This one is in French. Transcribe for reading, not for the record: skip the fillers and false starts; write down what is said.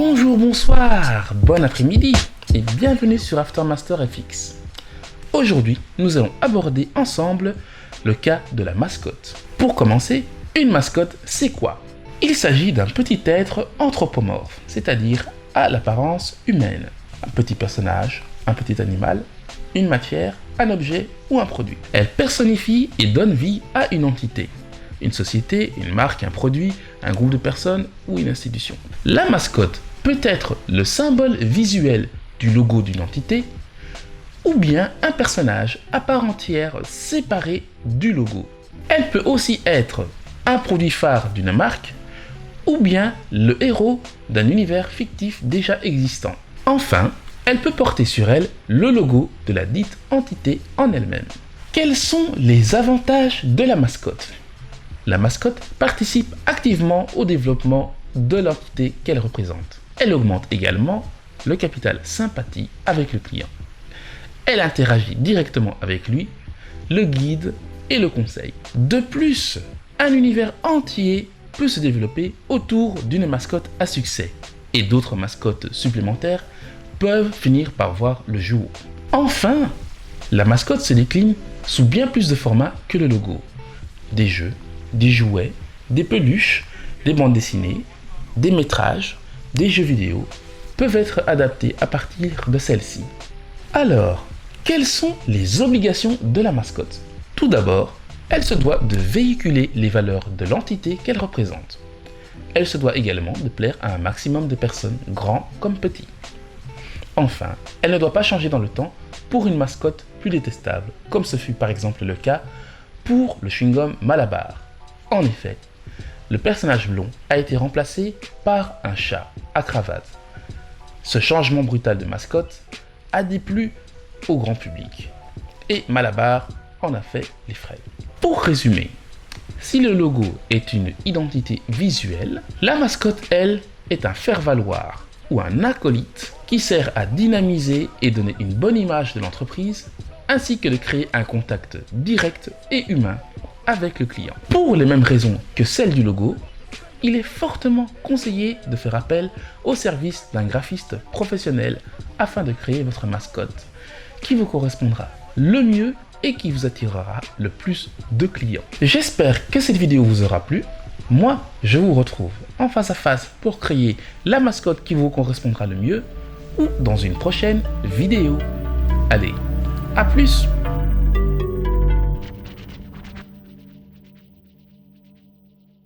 Bonjour, bonsoir, bon après-midi et bienvenue sur Aftermaster FX. Aujourd'hui, nous allons aborder ensemble le cas de la mascotte. Pour commencer, une mascotte, c'est quoi? Il s'agit d'un petit être anthropomorphe, c'est-à-dire à l'apparence humaine. Un petit personnage, un petit animal, une matière, un objet ou un produit. Elle personnifie et donne vie à une entité. Une société, une marque, un produit, un groupe de personnes ou une institution. La mascotte peut être le symbole visuel du logo d'une entité ou bien un personnage à part entière séparé du logo. Elle peut aussi être un produit phare d'une marque ou bien le héros d'un univers fictif déjà existant. Enfin, elle peut porter sur elle le logo de la dite entité en elle-même. Quels sont les avantages de la mascotte ? La mascotte participe activement au développement de l'entité qu'elle représente. Elle augmente également le capital sympathie avec le client. Elle interagit directement avec lui, le guide et le conseille. De plus, un univers entier peut se développer autour d'une mascotte à succès et d'autres mascottes supplémentaires peuvent finir par voir le jour. Enfin, la mascotte se décline sous bien plus de formats que le logo. Des jeux, des jouets, des peluches, des bandes dessinées, des métrages, des jeux vidéo peuvent être adaptés à partir de celle-ci. Alors, quelles sont les obligations de la mascotte ? Tout d'abord, elle se doit de véhiculer les valeurs de l'entité qu'elle représente. Elle se doit également de plaire à un maximum de personnes, grands comme petits. Enfin, elle ne doit pas changer dans le temps pour une mascotte plus détestable, comme ce fut par exemple le cas pour le chewing-gum Malabar. En effet, le personnage blond a été remplacé par un chat à cravate. Ce changement brutal de mascotte a déplu au grand public et Malabar en a fait les frais. Pour résumer, si le logo est une identité visuelle, la mascotte, elle, est un faire-valoir ou un acolyte qui sert à dynamiser et donner une bonne image de l'entreprise ainsi que de créer un contact direct et humain avec le client. Pour les mêmes raisons que celles du logo, il est fortement conseillé de faire appel au service d'un graphiste professionnel afin de créer votre mascotte qui vous correspondra le mieux et qui vous attirera le plus de clients. J'espère que cette vidéo vous aura plu. Moi, je vous retrouve en face à face pour créer la mascotte qui vous correspondra le mieux ou dans une prochaine vidéo. Allez, à plus!